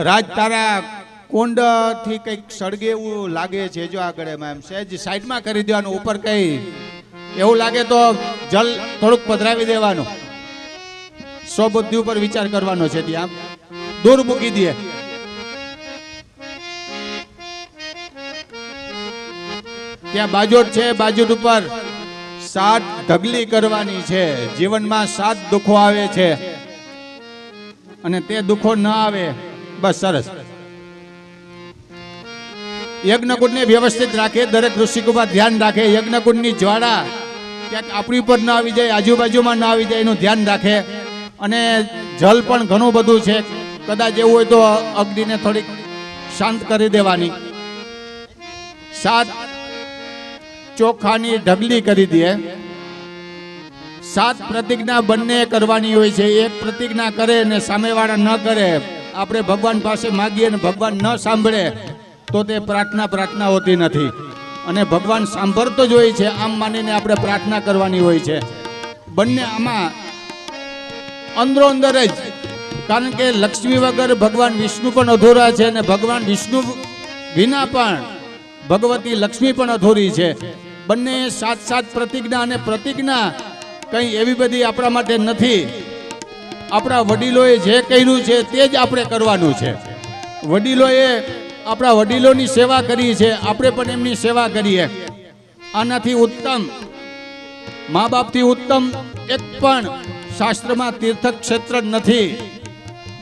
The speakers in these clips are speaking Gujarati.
રાજ તારા કુંડ થી કઈક સળગે એવું લાગે છે, જો આગળ એમાં એમ સહેજ સાઈડમાં કરી દેવાનું, ઉપર કઈ એવું લાગે તો જલ થોડુંક પધરાવી દેવાનું, સ્વબુદ્ધિ ઉપર વિચાર કરવાનો છે, ત્યાં દૂર મૂકી દે. ત્યાં બાજોટ છે, બાજોટ ઉપર 7 ઢગલી કરવાની છે. જીવનમાં 7 દુઃખો આવે છે અને તે દુઃખો ન આવે, બસ સરસ. યજ્ઞકુંડને વ્યવસ્થિત રાખે, દરેક ઋષિકુમાર ધ્યાન રાખે. યજ્ઞકુંડની જ્વાળા ક્યાંક આપણી પર ન આવી જાય, આજુબાજુમાં ન આવી જાય એનું ધ્યાન રાખે. અને જલ પણ ઘણું બધું છે, કદાચ એવું હોય તો અગ્નિને થોડીક શાંત કરી દેવાની. 7 ચોખાની ઢગલી કરી દે. 7 પ્રતિજ્ઞા બંને કરવાની હોય છે. એક પ્રતિજ્ઞા કરે ને સામેવાળા ન કરે, આપણે ભગવાન પાસે માગીએ ને ભગવાન ન સાંભળે તો તે પ્રાર્થના હોતી નથી. અને ભગવાન સાંભળતો જ હોય છે, આમ માનીને આપણે પ્રાર્થના કરવાની હોય છે. બંને આમાં અંદરો અંદર જ, કારણ કે લક્ષ્મી વગર ભગવાન વિષ્ણુ પણ અધૂરા છે અને ભગવાન વિષ્ણુ વિના પણ ભગવતી લક્ષ્મી પણ અધૂરી છે. બંને 7 પ્રતિજ્ઞા, અને પ્રતિજ્ઞા કંઈ એવી બધી આપણા માટે નથી. આપણા વડીલોએ જે કર્યું છે તે જ આપણે કરવાનું છે. વડીલોએ આપણા વડીલોની સેવા કરી છે, આપણે પણ એમની સેવા કરીએ. આનાથી ઉત્તમ, મા બાપથી ઉત્તમ એક પણ શાસ્ત્રમાં તીર્થ ક્ષેત્ર નથી.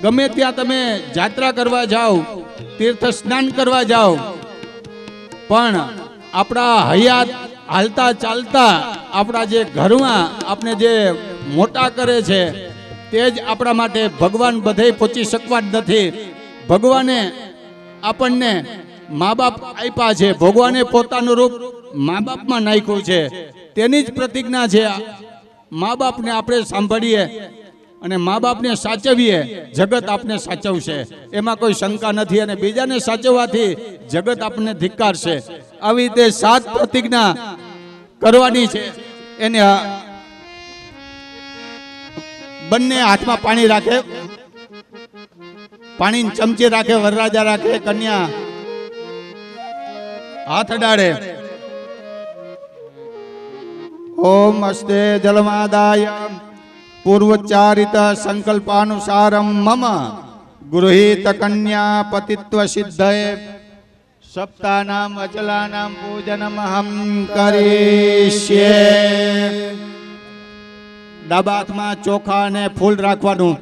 ગમે ત્યાં તમે યાત્રા કરવા જાઓ, તીર્થ સ્નાન કરવા જાઓ, પણ આપણા હયાત હાલતા ચાલતા આપણા જે ઘરમાં આપણે જે મોટા કરે છે તે જ આપણા માટે ભગવાન બધે પહોંચી શકવા જ નથી. ભગવાને આપણને મા બાપ આપ્યા છે, ભગવાને પોતાનું રૂપ મા બાપમાં નાખ્યું છે, તેની જ પ્રતિજ્ઞા છે. મા બાપને આપણે સાંભળીએ અને મા બાપને સાચવીએ, જગત આપને સાચવશે, એમાં કોઈ શંકા નથી. અને બીજાને સાચવવાથી જગત આપણને ધિક્કારશે. આવી રીતે 7 પ્રતિજ્ઞા કરવાની છે. એને બંને હાથમાં પાણી રાખે, પાણીની ચમચી રાખે, વરરાજા રાખે, કન્યા હાથ અડાડે. ઓમ અસ્તે જલમાદાય પૂર્વોચ્ચારિત સંકલ્પાનુસારમ મમ ગૃહીત કન્યા પતિત્વ સિદ્ધયે સપ્તાનામ અચલાનામ પૂજનમહં કરીષ્યે. ડાબા હાથમાં ચોખા અને ફૂલ રાખવાનું.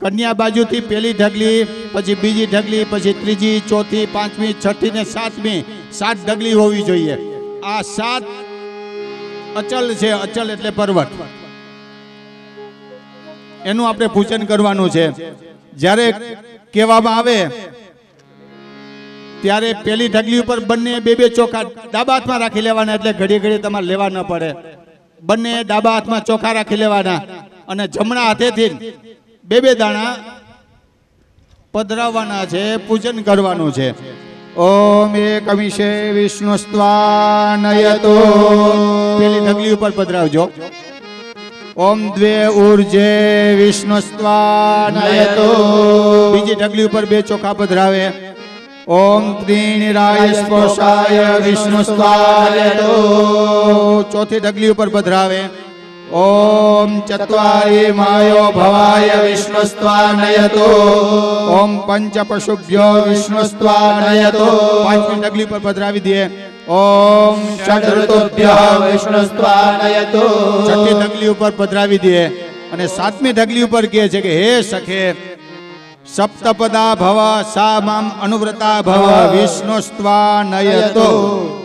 કન્યા બાજુથી પેલી ઢગલી, પછી બીજી ઢગલી, પછી ત્રીજી, ચોથી, પાંચમી, છઠ્ઠી ને સાતમી, 7 ઢગલી હોવી જોઈએ. આ 7 અચલ છે. અચલ એટલે પર્વત, એનું આપણે પૂજન કરવાનું છે. જ્યારે કહેવામાં આવે ત્યારે પેલી ઢગલી ઉપર બંને 2 ચોખા ડાબા હાથમાં રાખી લેવાના, એટલે ઘડી ઘડી તમારે લેવા ન પડે. બંને ડાબા હાથમાં ચોખા રાખી લેવાના અને જમણા હાથેથી 2 દાણા પધરાવવાના છે, પૂજન કરવાનું છે. ઓમ એકમિષે વિષ્ણુસ્ત્વાનયતો, પેલી ઢગલી ઉપર પધરાવજો. ઓમ દ્વે ઉર્જે વિષ્ણુસ્ત્વાનયતો, બીજી ઢગલી ઉપર 2 ચોખા પધરાવે. ઓમ ત્રીણિરાય સ્પોષાય વિષ્ણુસ્ત્વાનયતો, ચોથી ઢગલી ઉપર પધરાવે. ઓમ ચત્વારી માયો ભવાય વિષ્ણુસ્ત્વાનયતો, ઓમ પંચ પશુભ્યો વિષ્ણુસ્ત્વાનયતો, પાંચમી ઢગલી પર પધરાવી દે. ઓમ ષડૃતુભ્યઃ વિષ્ણુસ્ત્વાનયતો, છઠ્ઠી ઢગલી ઉપર પધરાવી દે. અને 7મી ઢગલી ઉપર કહે છે કે હે સખે સપ્તપદા ભવ સા મામ અનુવ્રતા ભવ વિષ્ણુસ્ત્વાનયતો.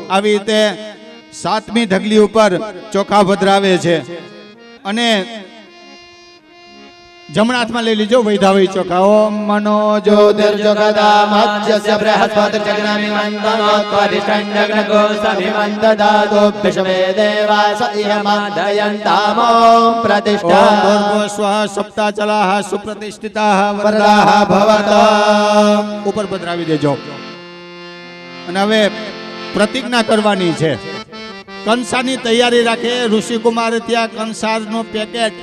આવી રીતે 7મી ઢગલી ઉપર ચોખા પધરાવે છે. અને જમણા હાથમાં લઈ લીજો વૈધાવઈ ચોખા. ઓમ મનો જ્યોતિર્જગદા મધ્યસ્ય બૃહસ્પતિ જગ્નામિ મંતનોત્વરિષ્ઠંજગ્નગો સમિમંતદાતો વિશ્વે દેવાસ ઇહમાદયંતામો પ્રતિષ્ઠા. ઓમ ભૂર્ભુવઃ સ્વઃ સપ્તાચલાઃ સુપ્રતિષ્ઠિતાઃ વરદાઃ ભવતા. ઉપર પધરાવી દેજો. અને હવે પ્રતિજ્ઞા કરવાની છે. કંસારની તૈયારી રાખે. ઋષિકુમાર ત્યાં કંસારનું પેકેટ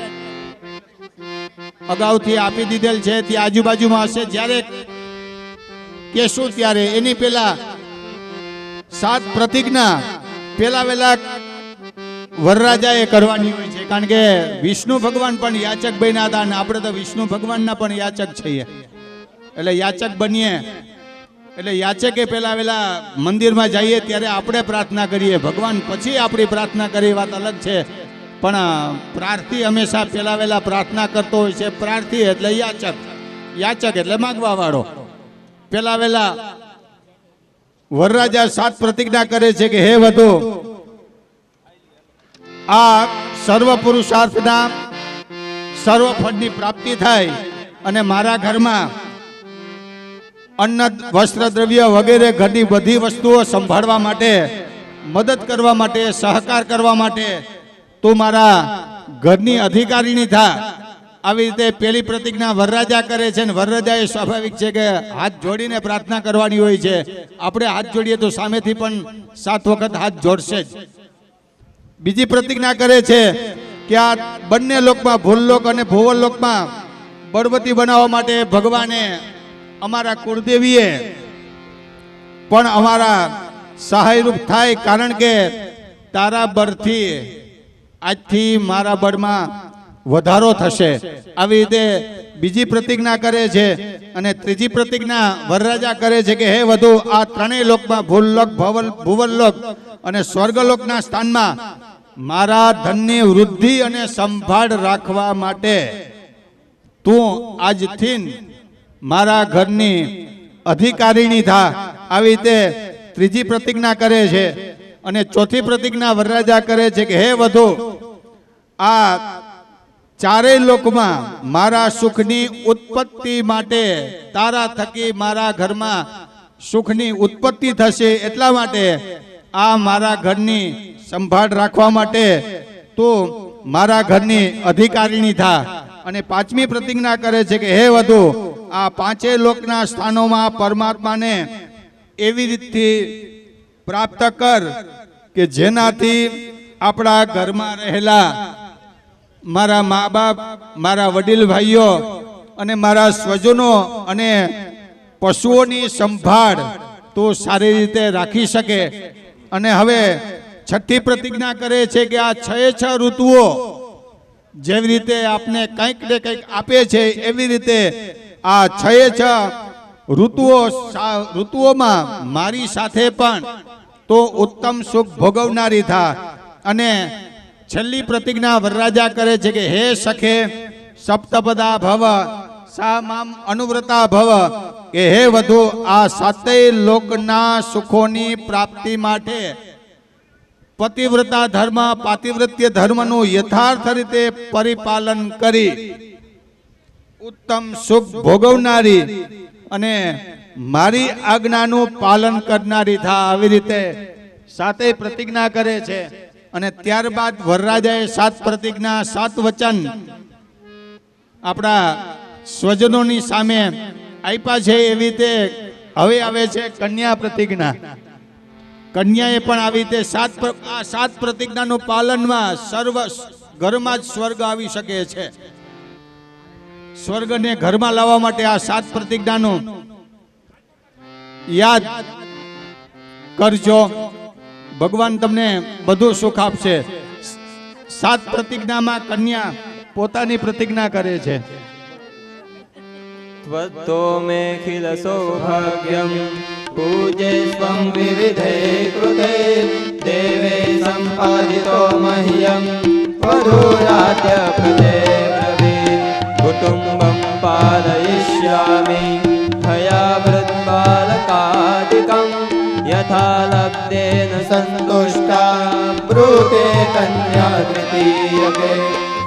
અગાઉથી આપી દીધેલ છે, ત્યાં આજુબાજુમાં હશે. જ્યારે કેશું ત્યારે એની પહેલા 7 પ્રતિજ્ઞા પેલા વેલા વરરાજાએ કરવાની હોય છે. કારણ કે વિષ્ણુ ભગવાન પણ યાચક બન્યા હતા અને આપણે તો વિષ્ણુ ભગવાનના પણ યાચક છીએ. એટલે યાચક બનીએ એટલે યાચકે પેલા વેલા મંદિરમાં જઈએ ત્યારે આપણે પ્રાર્થના કરીએ. ભગવાન પછી આપણી પ્રાર્થના કરી વાત અલગ છે, પણ પ્રાર્થી હંમેશા પેલા વેલા પ્રાર્થના કરતો હોય છે. પ્રાર્થી એટલે યાચક, યાચક એટલે માગવા વાળો. પેલા વેલા વરરાજા 7 પ્રતિજ્ઞા કરે છે કે હે વધુ, આ સર્વ પુરુષાર્થના સર્વ ફળની પ્રાપ્તિ થાય અને મારા ઘરમાં અન્ન વસ્ત્ર દ્રવ્ય વગેરે ઘરની બધી વસ્તુઓ સંભાળવા માટે, મદદ કરવા માટે, સહકાર કરવા માટે તું મારા ઘરની અધિકારીની થા. આવી રીતે પેલી પ્રતિજ્ઞા વરરાજા કરે છે. અને વરરાજા એ સ્વાભાવિક છે કે હાથ જોડીને પ્રાર્થના કરવાની હોય છે. આપણે હાથ જોડીએ તો સામેથી પણ 7 વખત હાથ જોડશે જ. બીજી પ્રતિજ્ઞા કરે છે કે આ બંને લોકમાં, ભૂલલોક અને ભુવનલોકમાં બળવતી બનાવવા માટે ભગવાને અમારા કુળદેવીએ પણ અમારા સહાયરૂપ થાય. કારણ કે તારા બળથી આજથી મારા બળમાં વધારો થશે. આવી રીતે બીજી પ્રતિજ્ઞા કરે છે. અને ત્રીજી પ્રતિજ્ઞા વરરાજા કરે છે કે હે વધુ, આ ત્રણેય લોકમાં ભૂલલોક, ભુવનલોક અને સ્વર્ગલોકના સ્થાનમાં મારા ધનની વૃદ્ધિ અને સંભાળ રાખવા માટે તું આજથી મારા ઘરની અધિકારીની થા. આવી રીતે ત્રીજી પ્રતિજ્ઞા કરે છે. અને ચોથી પ્રતિજ્ઞા વરરાજા કરે છે કે હે વધુ, આ ચારેય લોકમાં મારા સુખની ઉત્પત્તિ માટે તારા થકી મારા ઘરમાં સુખની ઉત્પત્તિ થશે. એટલા માટે આ મારા ઘરની સંભાળ રાખવા માટે તું મારા ઘરની અધિકારીની થા. અને પાંચમી પ્રતિજ્ઞા કરે છે કે હે વધુ, આ પાંચેય લોકના સ્થાનોમાં પરમાત્માને એવી રીતે પ્રાપ્ત કર કે જેનાથી આપણા ઘરમાં રહેલા મારા મા બાપ, મારા વડીલ ભાઈઓ અને મારા સ્વજનો અને પશુઓની સંભાળ તો સારી રીતે રાખી શકે. અને હવે છઠ્ઠી પ્રતિજ્ઞા કરે છે કે આ 6 ઋતુઓ જેવી રીતે આપને કંઈક ને કંઈક આપે છે, એવી રીતે આ 6 ઋતુઓમાં મારી સાથે પણ તો ઉત્તમ સુખ ભોગવનારી થા. અને છેલ્લી પ્રતિજ્ઞા વરરાજા કરે છે કે હે સખે સપ્તપદા ભવ સા મામ અનુવ્રતા ભવ, કે હે વધુ, આ 7 લોકના સુખોની પ્રાપ્તિ માટે પતિવ્રતા ધર્મ, પાતિવ્રત્ય ધર્મનું યથાર્થ રીતે પરિપાલન કરી ઉત્તમ સુખ ભોગવનારી અને મારી આજ્ઞાનું પાલન કરનારી થા. આવી રીતે 7 પ્રતિજ્ઞા કરે છે. અને ત્યારબાદ વરરાજાએ 7 પ્રતિજ્ઞા, 7 વચન આપણા સ્વજનોની સામે આપ્યા છે. એવી રીતે હવે આવે છે કન્યા પ્રતિજ્ઞા. કન્યાએ પણ આવી રીતે 7 પ્રતિજ્ઞાનું પાલનમાં સર્વ ઘરમાં જ સ્વર્ગ આવી શકે છે. સ્વર્ગને ઘરમાં લાવવા માટે આ 7 પ્રતિજ્ઞાનું યાદ કરજો. ભગવાન તમને બધું સુખ આપશે. 7 પ્રતિજ્ઞામાં કન્યા પોતાની પ્રતિજ્ઞા કરે છે. ત્વત્તો મેખિલ સૌભાગ્યમ પૂજે સ્વં વિવિધે કૃતે દેવે સંપાદિતો મહ્યમ વધૂરાત્ય પ્રજે બ્રવીત કુટુંબમ પાલયિષ્યામિ હયા વૃદ્ધબાલકાદિકમ યથા લબ્ધેન સંતુષ્ટા બ્રૂતે કન્યા તૃતીયકે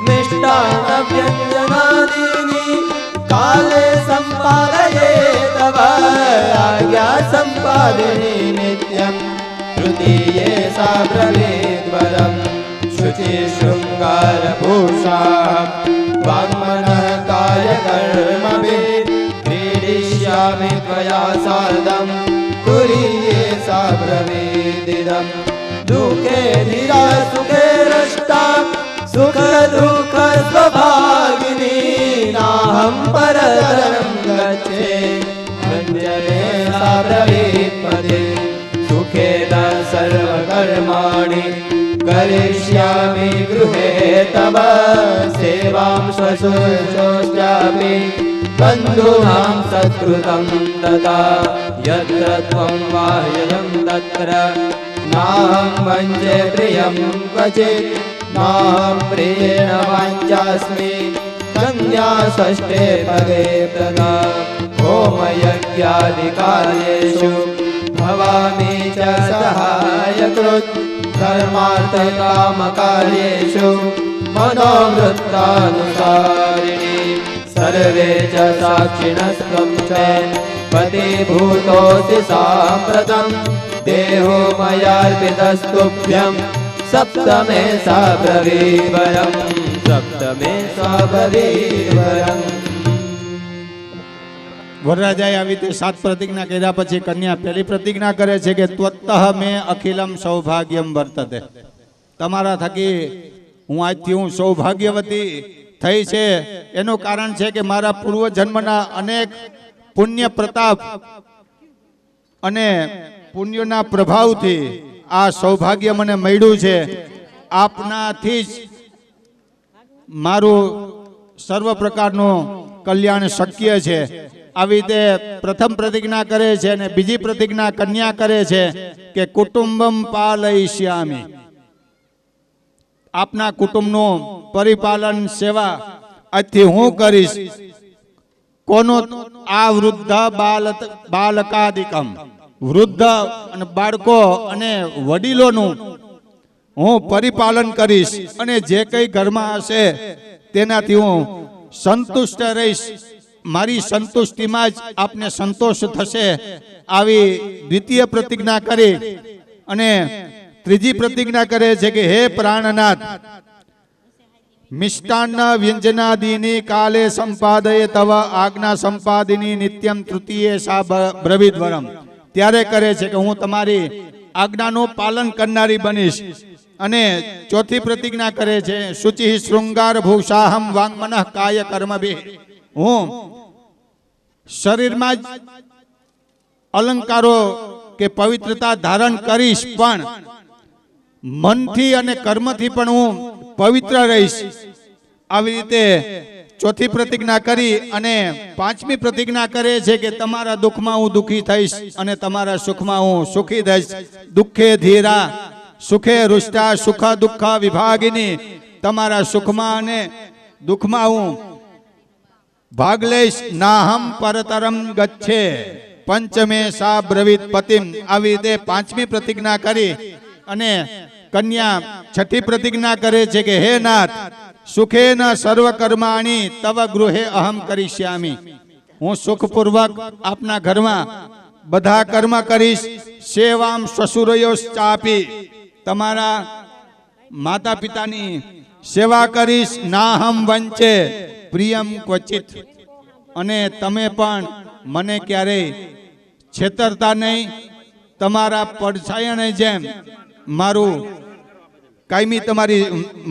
મિષ્ટાન્નવ્યંજનાદીની કાલે સંપાદયે તવ આજ્ઞા સંપાદિની નિત્યમ તૃતીયે સા બ્રવીદ્વરમ શુચિ શૃંગાર ભૂષા વાગ્મનઃ કાર્ય કર્મભિ ક્રીડિષ્યામિ ત્વયા સાર્ધમ તુરીયે સા બ્રવીદિદમ દુઃખે ધીરા સુખે રષ્ટા સુખ દુઃખ સ્વભાગિની ના नाहं परतरं गच्छे मञ्जने सा ब्रवीत्पदे सुखेन सर्वकर्माणि करिष्यामि गृहे तव सेवां श्वशुश्रूषामि बन्धूनां सत्कृतं तथा यत्र त्वं वाह्यं तत्र नाहं वञ्चे प्रियं क्वचित् नाहं प्रियेण वाञ्छास्मि कन्या षष्ठे पदे प्रदा होमयज्ञादिकार्येषु भवामि च सहायकृत् धर्मार्थकामकार्येषु मनोवृत्तानुसारिणि सर्वे च साक्षिणस्त्वं च पतिभूतोऽसि साम्प्रतं देहो मयार्पितस्तुभ्यं सप्तमे सा ब्रवीवरं सप्तमे सा ब्रवीवरम् વરરાજાએ આવી રીતે 7 પ્રતિજ્ઞા કર્યા પછી કન્યા પહેલી પ્રતિજ્ઞા કરે છે કે ત્વત્તઃ મે અખિલમ સૌભાગ્યમ વર્તતે, તમારા થકી આજથી હું સૌભાગ્યવતી થઈ છે. એનું કારણ છે કે મારા પૂર્વ જન્મના અનેક પુણ્ય પ્રતાપ અને પુણ્યના પ્રભાવથી આ સૌભાગ્ય મને મળ્યું છે. આપનાથી જ મારું સર્વ પ્રકારનું કલ્યાણ શક્ય છે. આવી રીતે પ્રથમ પ્રતિજ્ઞા કરે છે અને બીજી પ્રતિજ્ઞા કન્યા કરે છે કે કુટુંબમ પાલયિષ્યામિ, આપના કુટુંબનું પરિપાલન સેવા આજથી હું કરીશ. કોનું? આ વૃદ્ધ બાલકાદિકમ, વૃદ્ધ અને બાળકો અને વડીલોનું હું પરિપાલન કરીશ અને જે કંઈ ઘરમાં હશે તેનાથી હું સંતુષ્ટ રહીશ. મારી સંતુષ્ટિમાં જ આપને સંતોષ થશે. આવી દ્વિતીય પ્રતિજ્ઞા કરી અને ત્રીજી પ્રતિજ્ઞા કરે છે કે હે પ્રાણનાથ, મિષ્ટાન્ન વ્યંજનાદીની કાલે સંપાદયે તવ આજ્ઞા સંપાદિની નિત્યમ તૃતીય સા બ્રવીદ્વરમ. ત્યારે કરે છે કે હું તમારી આજ્ઞાનું પાલન કરનારી બનીશ. અને ચોથી પ્રતિજ્ઞા કરે છે શુચિ શૃંગાર ભૂષાહમ વાંગ મનઃ કાય કર્મભિ, હું શરીરમાં જ અલંકારો કે પવિત્રતા ધારણ કરીશ પણ મનથી અને કર્મથી પણ હું પવિત્ર રહીશ. આવી રીતે ચોથી પ્રતિજ્ઞા કરી અને પાંચમી પ્રતિજ્ઞા કરે છે કે તમારા દુઃખમાં હું દુઃખી થઈશ અને તમારા સુખમાં હું સુખી થઈશ. દુઃખે ધીરા સુખે રુષ્ટા સુખ દુઃખ વિભાગિની, તમારા સુખમાં અને દુઃખમાં હું ભાગ લઈશ. નાહમ પરતરમ ગચ્છે પંચમે સા બ્રવીત પતિમ. આવી રીતે પાંચમી પ્રતિજ્ઞા કરી અને કન્યા છઠ્ઠી પ્રતિજ્ઞા કરે છે કે હે નાથ, સુખેન સર્વ કર્માણી તવ ગૃહે અહમ કરિષ્યામિ, હું સુખપૂર્વક આપના ઘરમાં બધા કર્મ કરીશ. સેવામ શ્વશુરયોશ્ચાપી, તમારા માતા પિતાની સેવા કરીશ. નાહમ વંચે પ્રિયમ ક્વચિત, અને તમે પણ મને ક્યારેય છેતરતા નહીં. તમારા પડછાયાને જેમ મારું કાયમી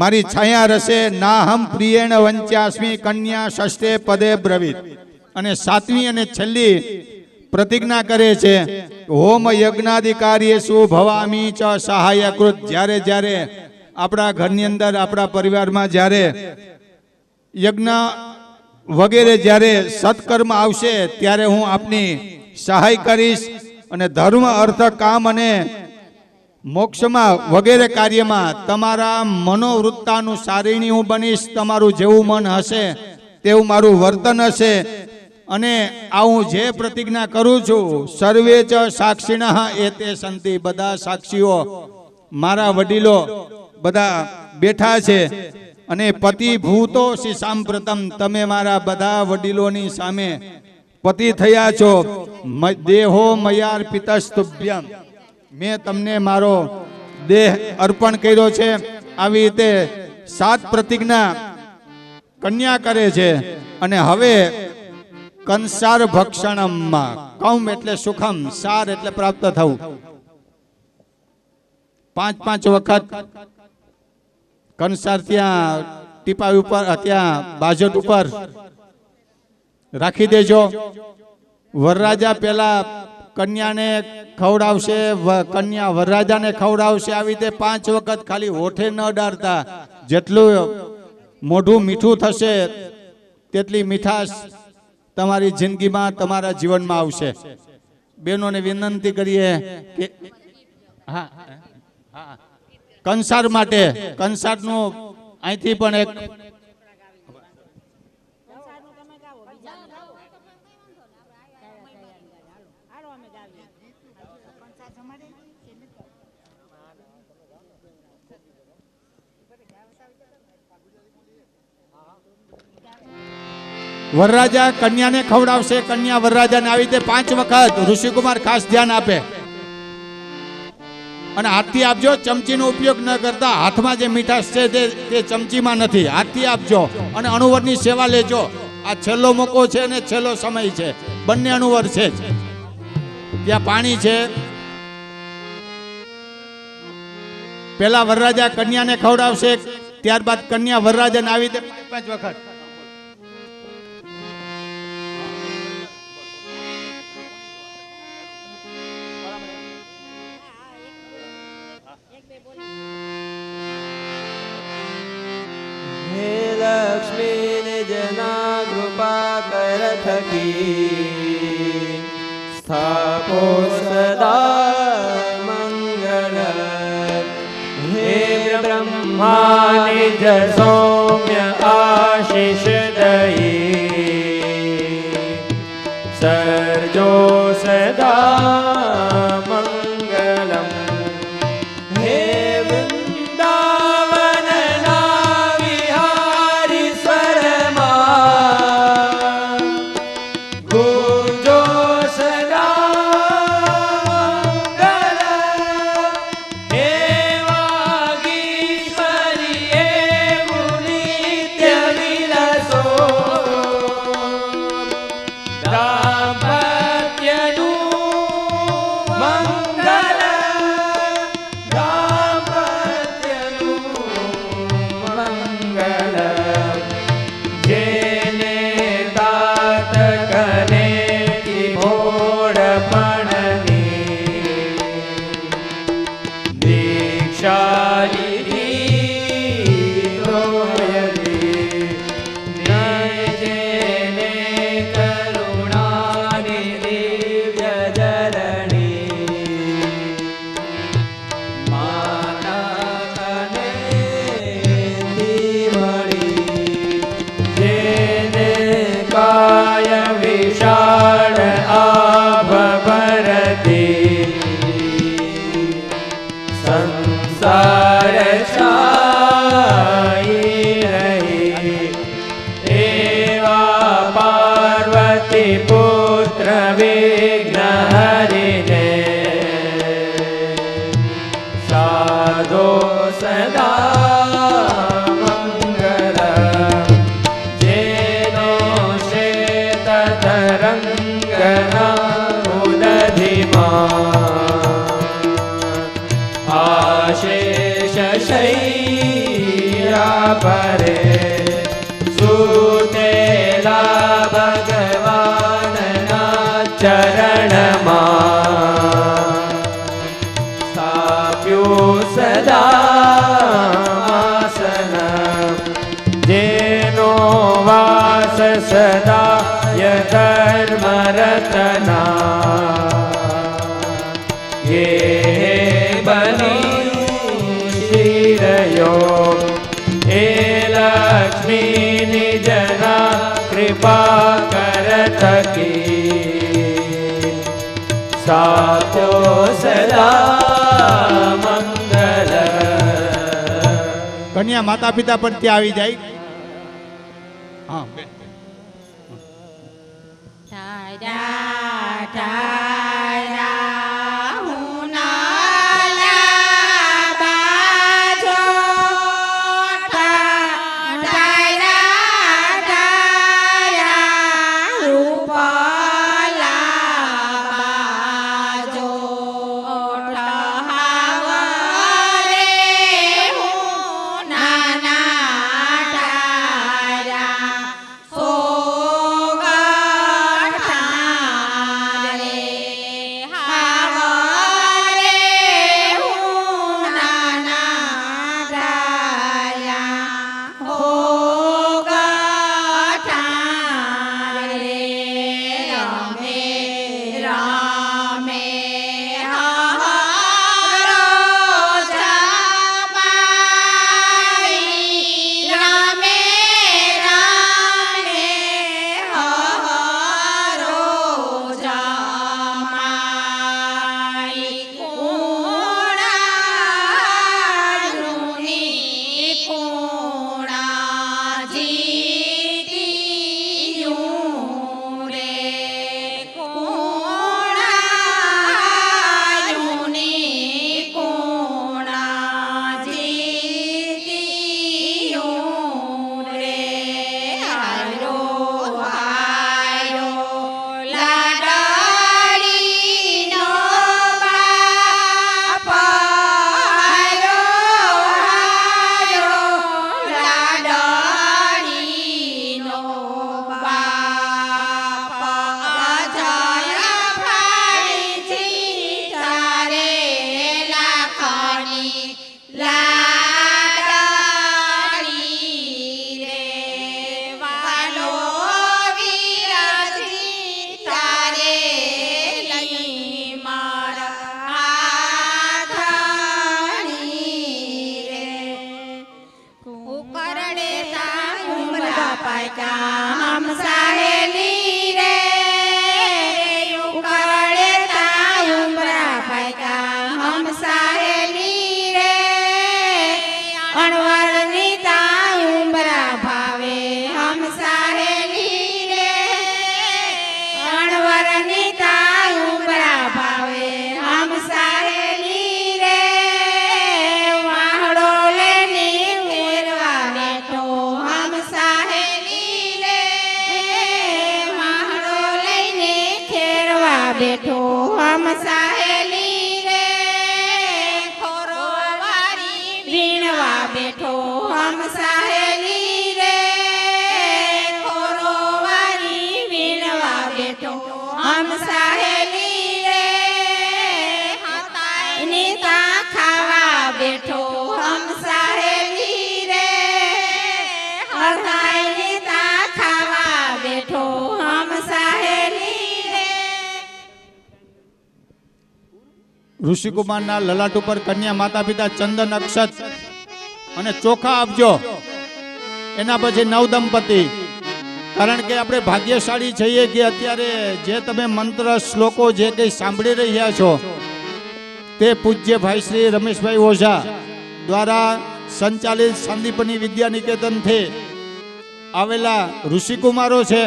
મારી છાયા રહેશે. નાહમ પ્રિયેણ વંચ્યાસ્મી કન્યા ષષ્ઠે પદે બ્રવીત. અને સાતમી અને છેલ્લી પ્રતિજ્ઞા કરે છે હોમ યજ્ઞાધિકારીએષુ ભવામી ચ સહાયકૃત. જ્યારે જ્યારે આપણા ઘરની અંદર આપણા પરિવારમાં જ્યારે યજ્ઞ વગેરે જ્યારે સત્કર્મ આવશે ત્યારે હું આપની સહાય કરીશ. અને ધર્મ અર્થ કામ અને મોક્ષમાં વગેરે કાર્યમાં તમારા મનોવૃત્તાનુસારીણી હું બનીશ. તમારું જેવું મન હશે તેવું મારું વર્તન હશે. અને આ હું જે પ્રતિજ્ઞા કરું છું સર્વે ચ સાક્ષિણઃ એતે સંતિ, બધા સાક્ષીઓ મારા વડીલો બધા બેઠા છે. અને પતિ ભૂતો સી સાંપ્રતમ, તમે મારા બધા વડીલોની સામે પતિ થયા છો. દેહો મયાર્પિતસ્તુભ્યમ, મેં તમને મારો દેહ અર્પણ કર્યો છે. આવી રીતે 7 પ્રતિજ્ઞા કન્યા કરે છે. અને હવે કંસાર ભક્ષણમમાં, કૌમ એટલે સુખમ, સાર એટલે પ્રાપ્ત થવું. 5 વખત કંસાર ત્યાં ટીપા ઉપર ત્યાં બાજટ ઉપર રાખી દેજો. વરરાજા પેલા કન્યાને ખવડાવશે, કન્યા વરરાજાને ખવડાવશે. આવી રીતે 5 વખત ખાલી હોઠે ન અડાડતા. જેટલું મોઢું મીઠું થશે તેટલી મીઠાશ તમારી જિંદગીમાં, તમારા જીવનમાં આવશે. બહેનોને વિનંતી કરીએ કે હા કંસાર માટે, કંસારનું અહીંથી પણ એક વરરાજા કન્યાને ખવડાવશે, કન્યા વરરાજાને. આવી રીતે 5 વખત ઋષિકુમાર ખાસ ધ્યાન આપે. અને હાથથી આપજો, ચમચીનો ઉપયોગ ન કરતા. હાથમાં જે મીઠાશ છે તે ચમચીમાં નથી, હાથથી આપજો. અને અણુવરની સેવા લેજો. આ છેલ્લો મોકો છે અને છેલ્લો સમય છે. બંને અણુવર છે. ત્યાં પાણી છે. પેલા વરરાજા કન્યાને ખવડાવશે, ત્યારબાદ કન્યા વરરાજાને. આવી રીતે 5 વખત. હે લક્ષ્મી નિજના કૃપા કર થકી સ્થાપો સદા મંગલ. હે બ્રહ્મા નિજ સૌમ્ય આશીષ દઈ સર્જો સદા મંગલમ. હે વૃંદાવન ના વિહારી સ્વરમાં ગુંજો સદા મંગલ. હે વાગીશ્વરી હે મુનિત્ય વિલસો દાંપત્યનું મંગલ. દાંપત્યનું મંગલ. જેને તાત કરે ભોળપણની દીક્ષા લીધી રોયલી. જેને કરુણાની દિવ્ય જરણી માનકને મળી. જેને કાય વિશાળ આભ ભરતી સંસાર છાઈ રહી. એવા પાર્વતી પુત્ર વિઘ્ન હરિને સાધો સદા મંગલ. જેનો શ્વેત તરંગના ઉદધિમાં આશેષ શૈયા પરે સુતેલા ભગવાનના ચરણમાં સ્થાપ્યું સદાસન. જેનો વાસ સદાય ધર્મ રતના ये बनी शिरयो. हे लक्ष्मी निजना कृपा कर थकी सात्यो सदा मंगल. કન્યા માતા પિતા પણ ત્યાં આવી જાય. હા બેન. Oh हम सहेली रे उकड़े उमरा फायका हम सहेली रे अणवर नीता उमरा भावे हम सहेली रे अणवर नीता उमरा भावे हम सहेली रे वाहड़ो लेनी फेरवा बेठो हम सहेली रे वाहड़ो लेने खेरवा बेठो हम सहेली रे खोरो वारी वीणवा बेठो हम सहेली रे खोरो वारी वीणवा बेठो हम सहेली रे नीता खावा बेठो हम सहेली रे हरदाय नीता खावा बेठो हम सहेली रे ઋષિકુમારના લલાટ ઉપર કન્યા માતા પિતા ચંદન અક્ષત અને ચોખા આપજો. એના પછી નવદંપતિ. કારણ કે આપણે ભાગ્યશાળી છીએ કે અત્યારે જે તમે મંત્ર શ્લોકો જે કંઈ સાંભળી રહ્યા છો તે પૂજ્ય ભાઈ શ્રી રમેશભાઈ ઓઝા દ્વારા સંચાલિત સંદીપની વિદ્યા નિકેતનથી આવેલા ઋષિકુમારો છે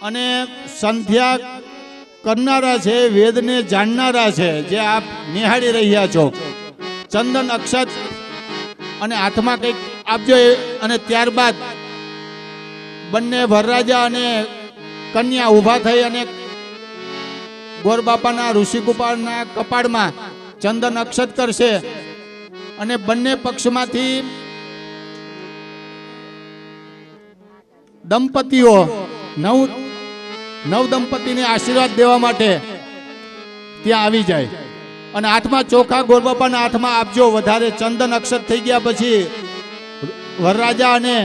અને સંધ્યા કરનારા છે, વેદને જાણનારા છે, જે આપ નિહાળી રહ્યા છો. ચંદન અક્ષત અને હાથમાં કંઈક આપજો. અને ત્યારબાદ બંને વરરાજા અને કન્યા ઊભા થઈ અને ગોરબાપાના ઋષિકુમારના કપાળમાં ચંદન અક્ષત કરશે અને બંને પક્ષમાંથી દંપતીઓ નવ દંપતીને આશીર્વાદ દેવા માટે ત્યાં આવી જાય અને હાથમાં ચોખા ગોરબાપાના હાથમાં આપજો. વધારે ચંદન અક્ષત થઈ ગયા પછી વરરાજા અને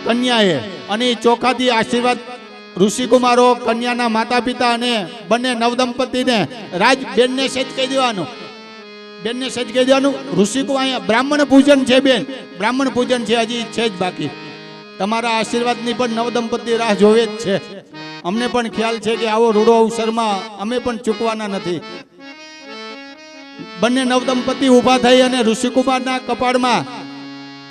કન્યાએ અને એ ચોખાથી આશીર્વાદ ઋષિકુમારો, કન્યાના માતા પિતા અને બંને નવદંપતિને રાજ બેનને સેજ કહી દેવાનું. બેનને સેજ કહી દેવાનું. ઋષિકુમાર અહીંયા બ્રાહ્મણ પૂજન છે બેન, બ્રાહ્મણ પૂજન છે, હજી છે જ બાકી. તમારા આશીર્વાદની પણ નવદંપતિ રાહ જોવે જ છે. અમને પણ ખ્યાલ છે કે આવો રૂડો અવસરમાં અમે પણ ચૂકવાના નથી. બંને નવદંપતિ ઊભા થઈ અને ઋષિકુમારના કપાળમાં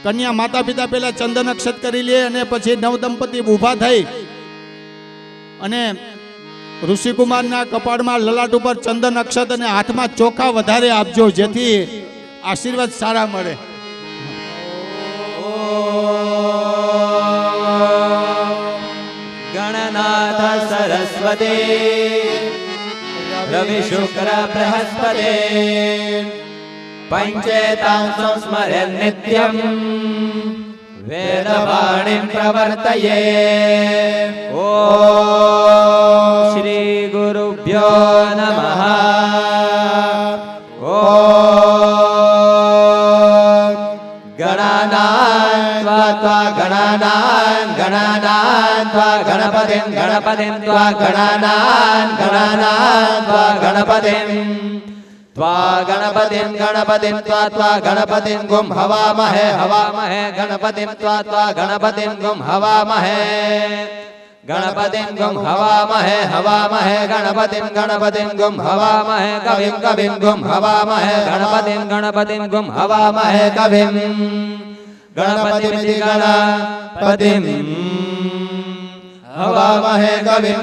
કન્યા માતા પિતા પહેલા ચંદન અક્ષત કરી લે અને પછી નવદંપતિ ઊભા થઈ અને ઋષિકુમારના કપાળમાં લલાટ ઉપર ચંદન અક્ષત અને હાથમાં ચોખા વધારે આપજો, જેથી આશીર્વાદ સારા મળે. ગણનાથ સરસ્વતી રવિ શુક્ર બૃહસ્પતિ પંચેતાં સંસ્મરન નિત્યમ વેદવાણીં પ્રવર્તયે. ઓમ શ્રી ગુરુભ્યો નમઃ. ઓમ ગણાનાં ગણપતિં ત્વા ગણાનાં ગણપતિં ત્વા ગણપતિં ગુમ હવામહે ગણપતિં ત્વા ગણપતિં ગુમ હવામહે ગણપતિં ગુમ હવામહે ગણપતિં ગુમ હવામહે કવિં ગુમ હવામહે ગણપતિં ગુમ હવામહે કવિં ગણપતિમિતિ ગણપતિં હવામહે કવિં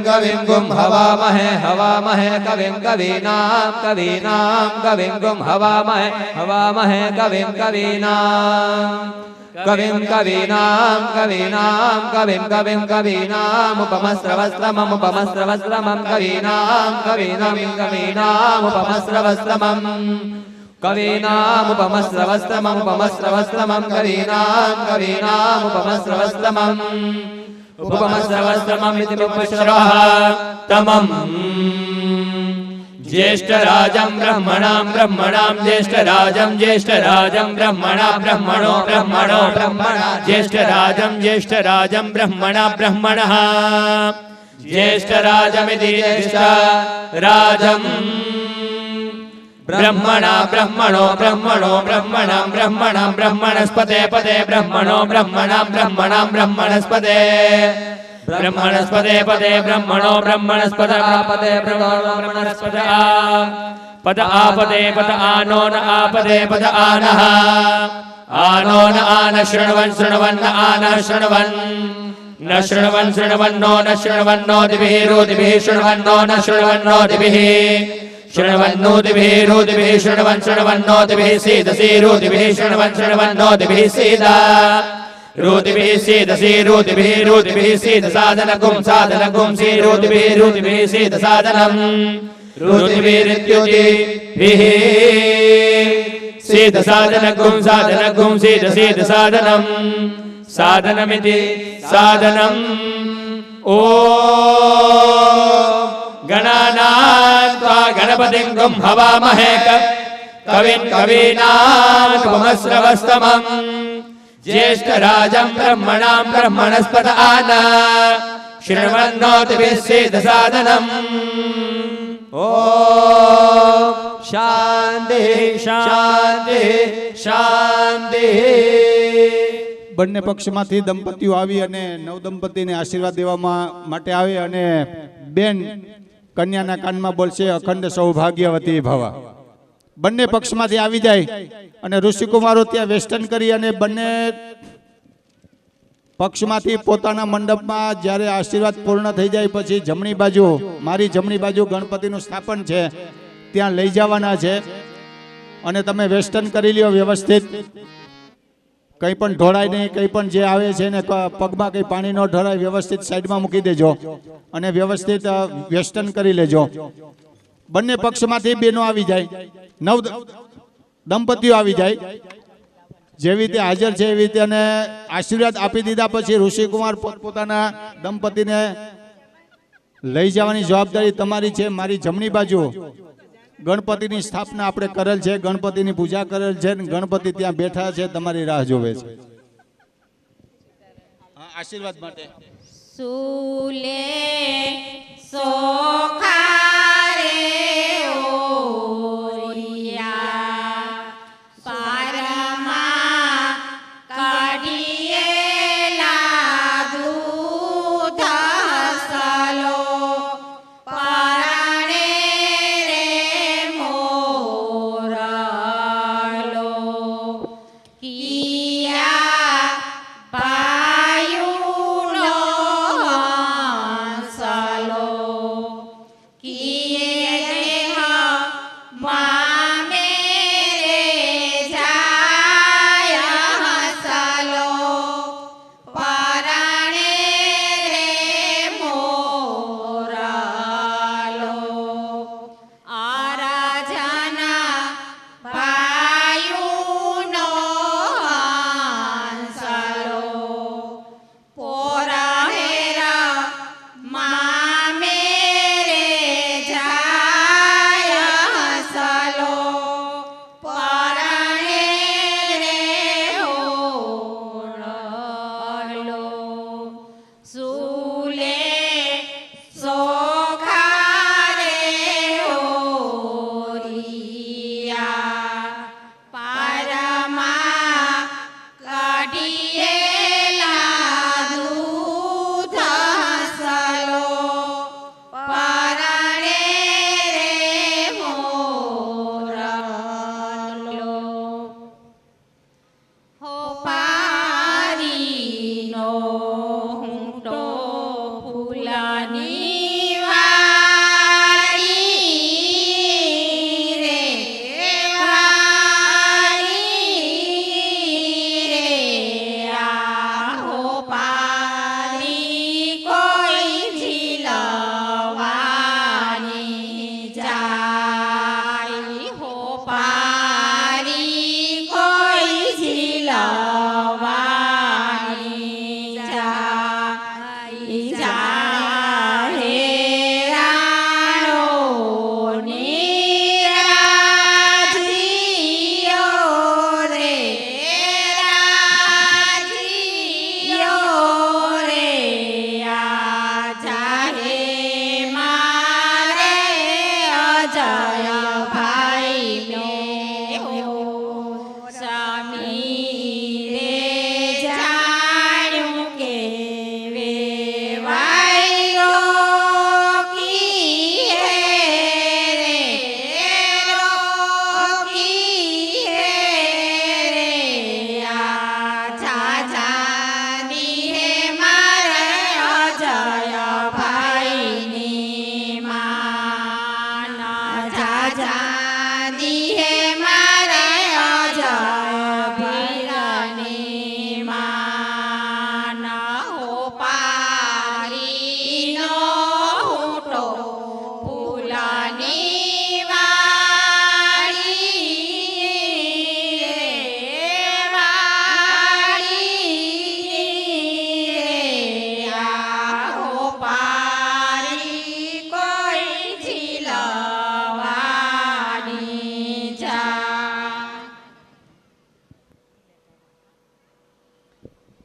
ગુમ હવામહે કવિં કવીનાં ગુમ હવામહે કવિં કવીનાં ઉપમસ્રવસ્ત્રમં કવીનાં ઉપમસ્રવસ્ત્રમં કવીનાં ઉપમસ્રવસ્ત્રમં ઉપમસ્રવસ્ત્રમં ઇતિ ઉપશ્રવઃ તમં ज्येष्ठराजं ब्रह्मणां ज्येष्ठराजं ब्रह्मणो ज्येष्ठराजं ब्रह्मणः ज्येष्ठराजमिति ज्येष्ठराजं ब्रह्मणा ब्रह्मणो ब्रह्मणो ब्रह्मणं ब्रह्मणं ब्रह्मणस्पते पदे ब्रह्मणो ब्रह्मणं ब्रह्मणं ब्रह्मणस्पते ब्रह्मणस्पते पदे ब्रह्मणो ब्रह्मणस्पते पदे ब्रह्मणस्पते पद आपदे पद आनो न आपदे पद आनः आनो न आन शृण्वन् शृण्वन् न आन शृण्वन् न शृण्वन् शृण्वन्नो न शृण्वन्नो दिभिः रुदिभिः शृण्वन्नो न शृण्वन्नो दिभिः शृण्वन्नो दिभिः रुदिभिः शृण्वन् शृण्वन्नो दिभिः सीदसि रुदिभिः शृण्वन् शृण्वन्नो दिभिः सीद रुदिभिः सीदसि रुदिभिः रुदिभिः सीद साधनकुं साधनकुं सी रुदिभिः सीद साधनम् रुदिभिरित्युदिभिः सीद साधनकुं साधनकुं सीद सीद साधनम् साधनमिति साधनम् ओ गणानात्वा गणपतिं गुं हवामहे कविं कवीनामुपमश्रवस्तमम् ज्येष्ठराजं ब्रह्मणां ब्रह्मणस्पत आन शृण्वन्नोतिभिः सीदसादनम् ॐ शान्तिः शान्तिः शान्तिः બંને પક્ષમાંથી દંપતીઓ આવી અને નવદંપતીને આશીર્વાદ દેવા માટે આવે અને બેન કન્યાના કાનમાં બોલશે અખંડ સૌભાગ્યવતી ભવ. બંને પક્ષમાંથી આવી જાય અને ઋષિકુમારો ત્યાં વેસ્ટર્ન કરી અને બંને પક્ષમાંથી પોતાના મંડપમાં જ્યારે આશીર્વાદ પૂર્ણ થઈ જાય પછી જમણી બાજુ મારી જમણી બાજુ ગણપતિનું સ્થાપન છે ત્યાં લઈ જવાના છે અને તમે વેસ્ટર્ન કરી લ્યો વ્યવસ્થિત. કંઈ પણ ઢોળાય નહીં, કંઈ પણ જે આવે છે ને પગમાં કંઈ પાણી ન ઢોળાય, વ્યવસ્થિત સાઈડમાં મૂકી દેજો અને વ્યવસ્થિત વેસ્ટર્ન કરી લેજો. બંને પક્ષમાંથી બેનો આવી જાય, નવ દંપતીઓ આવી જાય, જેવી રીતે હાજર છે એવી રીતે અને આશીર્વાદ આપી દીધા પછી ઋષિકુમાર પોતપોતાના દંપતીને લઈ જવાની જવાબદારી તમારી છે. મારી જમણી બાજુ ગણપતિની સ્થાપના આપણે કરેલ છે, ગણપતિની પૂજા કરેલ છે, ગણપતિ ત્યાં બેઠા છે, તમારી રાહ જોવે છે આશીર્વાદ માટે. સુલે સોખ